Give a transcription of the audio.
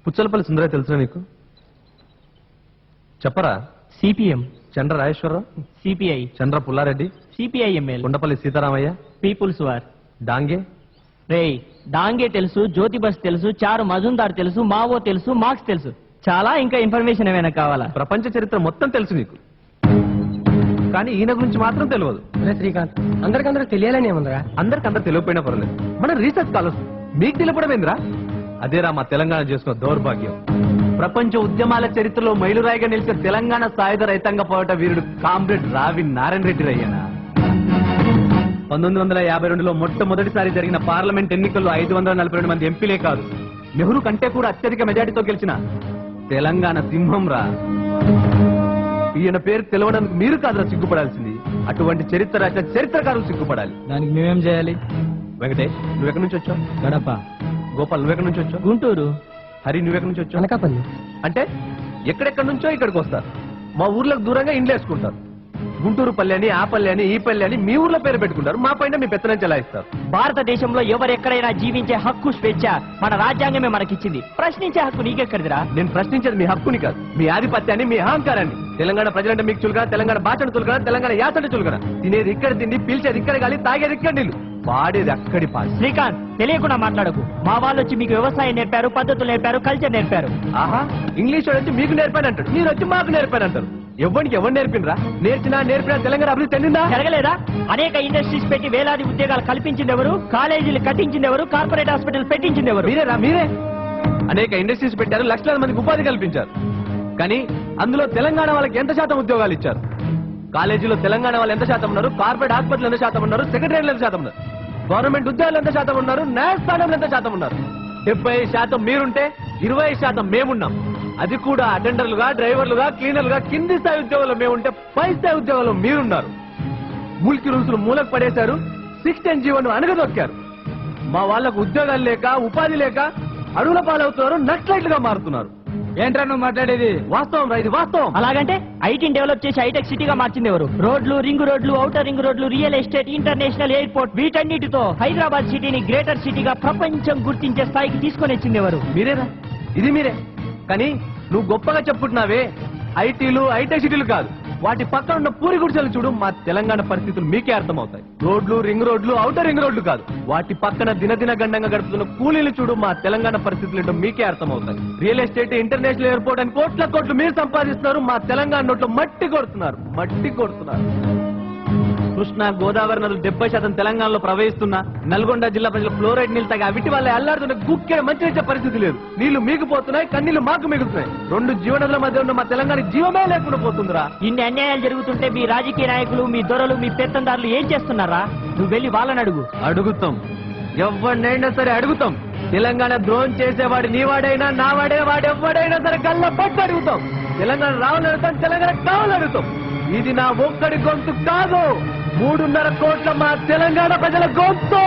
పుచ్చలపల్లి సుందరయ్య తెలుసా నీకు? చెప్పరా. CPM Chandra Rajeswararao, CPI Chandra Pullareddy, CPI ML, Kondapalli Seetharamaiah, People's War. Dange. రేయ్, డాంగే తెలుసు, జ్యోతి బస్ తెలుసు, చారు మజుందార్ తెలుసు, మావో తెలుసు, మార్క్స్ తెలుసు. చాలా ఇంకా ఇన్ఫర్మేషన్ ఏమైనా కావాలా? ప్రపంచ చరిత్ర మొత్తం తెలుసు నీకు, కానీ ఈయన గురించి మాత్రం తెలియదు. శ్రీకాంత్, అందరికందరూ తెలియాలని ఏముందిరా? అందరికందరూ తెలియకపోయినా పర్లేదు, మన రీసెర్చ్ కాలొచ్చు. మీకు తెలియపడమేంద్రా? అదేరా మా తెలంగాణ చేసుకున్న దౌర్భాగ్యం. ప్రపంచ ఉద్యమాల చరిత్రలో మైలురాయిగా నిలిచిన తెలంగాణ సాయుధ రైతాంగ పోరాట వీరుడు కామ్రేడ్ రావి నారాయణ రెడ్డి రయ్యనా 1952లో మొట్టమొదటిసారి జరిగిన పార్లమెంట్ ఎన్నికల్లో 542 మంది ఎంపీలే కాదు, నెహ్రూ కంటే కూడా అత్యధిక మెజార్టీతో గెలిచిన తెలంగాణ సింహం రా. ఈయన పేరు తెలవడానికి మీరు కాదురా సిగ్గుపడాల్సింది, అటువంటి చరిత్ర రాసిన చరిత్రకారులు సిగ్గుపడాలి. దానికి మేమేం చేయాలి? వెంకటే, నువ్వెక్కడి నుంచి వచ్చావు? గడప. గోపాల్, నువ్వెక్కడి నుంచి వచ్చావు? గుంటూరు. హరి, నువ్వెక్కడి నుంచి వచ్చావు? అనకాపల్లి. అంటే ఎక్కడెక్కడి నుంచో ఇక్కడికి వస్తారు, మా ఊర్లకు దూరంగా ఇండ్లు వేసుకుంటారు. గుంటూరు పల్లె అని, ఆ పల్లె అని, ఈ పల్లె అని మీ ఊర్లో పేరు పెట్టుకుంటారు, మా పైన మీ పెత్తనం చెలాయిస్తారు. భారతదేశంలో ఎవరెక్కడైనా జీవించే హక్కు, స్వేచ్ఛ మన రాజ్యాంగమే మనకిచ్చింది. ప్రశ్నించే హక్కు నీకెక్కడిదిరా? నేను ప్రశ్నించేది మీ హక్కుని కాదు, మీ ఆధిపత్యాన్ని, మీ అహంకారాన్ని. తెలంగాణ ప్రజలంటే మీకు చులకన, తెలంగాణ భాషను చులకన, తెలంగాణ యాసంటే చులకన. తినేది ఇక్కడ తిండి, పీల్చేది ఇక్కడ గాలి, తాగేది ఇక్కడ నీళ్లు, వాడేది అక్కడి పాస్. శ్రీకాంత్, తెలియకుండా మాట్లాడకు. మా వాళ్ళు వచ్చి మీకు వ్యవసాయం నేర్పారు, పద్ధతులు నేర్పారు, కల్చర్ నేర్పారు. ఆహా, ఇంగ్లీష్ వచ్చి మీకు నేర్పానంటాడు, మీరు వచ్చి మాకు నేర్పానంటారు. ఎవరికి ఎవరు నేర్పినరా? నేర్పినా తెలంగాణ అభివృద్ధి చెందిందా? జరగలేదా? అనేక ఇండస్ట్రీస్ పెట్టి వేలాది ఉద్యోగాలు కల్పించింది ఎవరు? కాలేజీలు కట్టించింది ఎవరు? కార్పొరేట్ హాస్పిటల్ పెట్టించింది ఎవరు? మీరేరా? మీరే. అనేక ఇండస్ట్రీస్ పెట్టారు, లక్షలాది మందికి ఉపాధి కల్పించారు, కానీ అందులో తెలంగాణ వాళ్ళకి ఎంత శాతం ఉద్యోగాలు ఇచ్చారు? కాలేజీలో తెలంగాణ వాళ్ళు ఎంత శాతం ఉన్నారు? కార్పొరేట్ హాస్పిటల్ ఎంత శాతం ఉన్నారు? సెక్రటరీలు ఎంత శాతం ఉన్నారు? గవర్నమెంట్ ఉద్యోగాలు ఎంత శాతం ఉన్నారు? న్యాయస్థానంలో ఎంత శాతం ఉన్నారు? 70% మీరుంటే 20% మేమున్నాం. అది కూడా అటెండర్లుగా, డ్రైవర్లుగా, క్లీనర్లుగా, కింది స్థాయి ఉద్యోగాలు మేముంటే పై స్థాయి ఉద్యోగాలు మీరున్నారు. మూలికి రూల్స్లు మూలకు పడేశారు, 610 జీవోను అణగదొక్కారు. మా వాళ్లకు ఉద్యోగాలు లేక, ఉపాధి లేక అడుగుల పాలవుతున్నారు, నక్సలైట్లుగా మారుతున్నారు. ఏంట్రా నువ్వు మాట్లాడేది? వాస్తవం రా, ఇది వాస్తవం. అలాగంటే ఐటీని డెవలప్ చేసి హైటెక్ సిటీగా మార్చింది ఎవరు? రోడ్లు, రింగ్ రోడ్లు, ఔటర్ రింగ్ రోడ్లు, రియల్ ఎస్టేట్, ఇంటర్నేషనల్ ఎయిర్పోర్ట్, వీటన్నిటితో హైదరాబాద్ సిటీని గ్రేటర్ సిటీగా ప్రపంచం గుర్తించే స్థాయికి తీసుకొని వచ్చింది ఎవరు? మీరేనా? ఇది మీరే. కానీ నువ్వు గొప్పగా చెప్పుకుంటున్నావే, ఐటీలు, హైటెక్ సిటీలు కాదు, వాటి పక్కన ఉన్న పూరి గుడిసెలు చూడు, మా తెలంగాణ పరిస్థితులు మీకే అర్థమవుతాయి. రోడ్లు, రింగ్ రోడ్లు, ఔటర్ రింగ్ రోడ్లు కాదు, వాటి పక్కన దినదిన గండంగా గడుపుతున్న కూలీలు చూడు, మా తెలంగాణ పరిస్థితులు ఏంటో మీకే అర్థమవుతాయి. రియల్ ఎస్టేట్, ఇంటర్నేషనల్ ఎయిర్పోర్ట్ అని కోట్లు మీరు సంపాదిస్తున్నారు, మా తెలంగాణ నోట్లో మట్టి కొడుతున్నారు. కృష్ణా, గోదావరి నదులు 70% తెలంగాణలో ప్రవహిస్తున్నా నల్గొండ జిల్లా ప్రజలు ఫ్లోరైడ్ నీళ్ళు తాగి అవిటి వల్ల అల్లాడుతున్న గుక్కే మంచి పరిస్థితి లేదు. నీళ్లు మీకుపోతున్నాయి, కన్నీళ్లు మాకు మిగులుతున్నాయి. 2 జీవనదుల మధ్య ఉన్న మా తెలంగాణ జీవమే లేకుండా పోతుందిరా. ఇన్ని అన్యాయాలు జరుగుతుంటే మీ రాజకీయ నాయకులు, మీ దొరలు, మీ పెత్తందారులు ఏం చేస్తున్నారా? నువ్వు వెళ్ళి వాళ్ళని అడుగు. అడుగుతాం, ఎవరినైనా సరే అడుగుతాం. తెలంగాణ ద్రోహం చేసేవాడు నీవాడైనా, నావాడే, వాడెవ్వడైనా సరే గల్ల పట్టు అడుగుతాం. తెలంగాణ రావాలని అడుగుతాం, తెలంగాణ కావాలని అడుగుతాం. ఇది నా ఒక్కడి గొంతు కాదు, 3.5 కోట్ల మా తెలంగాణ ప్రజల గొంతు.